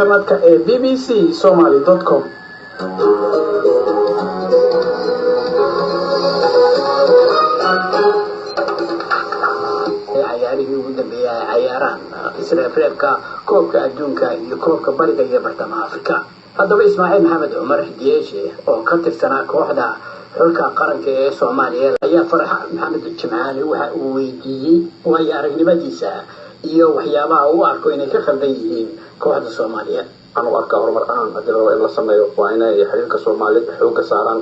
internetka ee bbcsomali.com. ciyaarihii ugu dambeeyay ciyaarahan isreebreebka koobka adduunka iyo koobka bariga iyo bartamaha Afrika. haddaba Ismaaciil Maxamed Cumar Diyeeshe oo ka tirsanaa kooxda xulka qaranka ee Soomaaliya ayaa Farxaan Maxamed Jimcaale waxa uu weydiiyey waayo aragnimadiisa iyo waxyaabaha uu arko inay ka khaldan yihiin kooxda Soomaaliya. أنا أركض هرمر أنا أدري إلا سماه وأنا يحرك الصومالي حوك ساران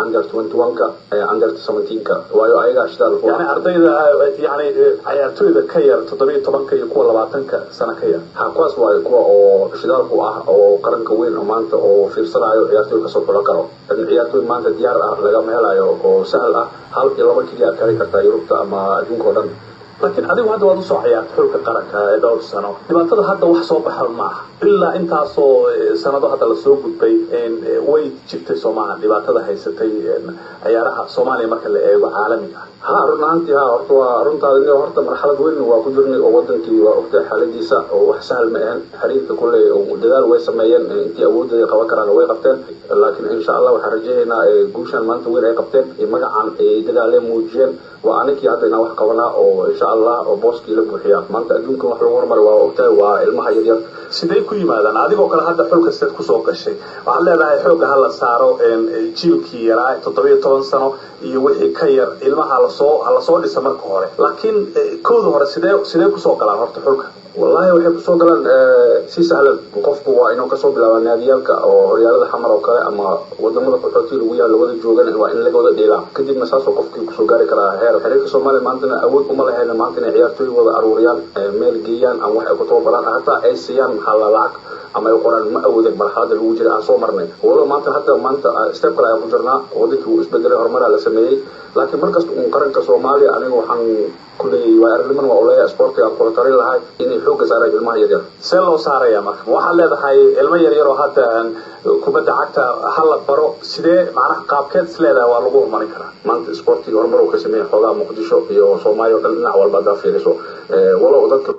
under 21 كا under 17 كا ويا أيها أشتغل يعني أرضي يعني عيارتوي إذا كير تطبيق طبعا كي يكون لبعتن كسنة كير حقاس ويكون أو أشتغل أو قرن كوين أو مانت أو في الصلاة عيارتوي كسب ولا كرو عيارتوي مانت ديار لقى مهلا أو سهل هل إلا ما كذي أكاري كرتا يروح أما أجون كودن لكن adigu hadda waad u soo ciyaartay xulka qaranka ee dhowr sano dhibaatada hadda wax soo baxay ma aha ilaa intaas oo sanado hadda la soo gudbay way jirtay Soomaaliya dhibaatada haysatay ciyaaraha Soomaaliya marka la eego caalamiga runtii horta marxalad weyn waa ku jirnay oo wadankii waa ogtahay xaaladiisa oo wax sahal ma ahan xiriirka kulay oo dadaal way sameeyeen intii awoodooda qaban karaan way qabteen laakiin insha Allah waxaan rajaynaynaa guushan maanta weyn ay qabteen magacan ay dadaaleen muujiyeen waa anigii hadda inaan wax qabanaa oo insha Allah oo booskii la buuxiyaa maanta adduunka wax lagu horumar waa ogtahay waa ilmaha yaryar sidee ku yimaadaan adigoo kale hadda xulka sad ku soo gashay waxaad leedahay xooga hal la saaro jiilkii yaraa 17 sano iyo wixii ka yar ilmaha la soo dhisa marka hore laakiin kooda hore sidee ku soo galaan horta xulka والله waxay ku soo galaan si sahlan qofku waa inuu ka soo bilaabo naadiyalka oo horyaalada xamar oo kale ama wadamada qaxootiga ugu yaal wada joogan waa in laga wada dheelaa kadib masaasoo qofkii ku soo gaari kara xiriirka Soomaaliya maanta awood uma lahayn maanta inay ciyaartooy wada aruuriyaan meel geeyaan ama wax ay ku tababaraan hataa ay siiyaan lacag ama ay qoraan ma awoodin marxaladda lagu jiray aan soo marnay wala maanta step kale ay ku jirnaa wadankii uu isbedelay horumar la sameeyay laakiin markasta uu qaranka Soomaaliya aniga waxaan kulay waa arrimahan waa olaya sportiga kula tarin lahay inay xoog saaray ilmaha yaryar see loo saaraya marka waxa leedahay ilmo yaryar oo hadda kubadda cagta hal baro sidee macnaha qaabkeed isleedahay waa lagu horumarin karaa maanta sportiga horumar uu ka sameeyay xogaa Muqdisho iyo Soomaaliya oo dhan dhinac walba fiiriso wala dadka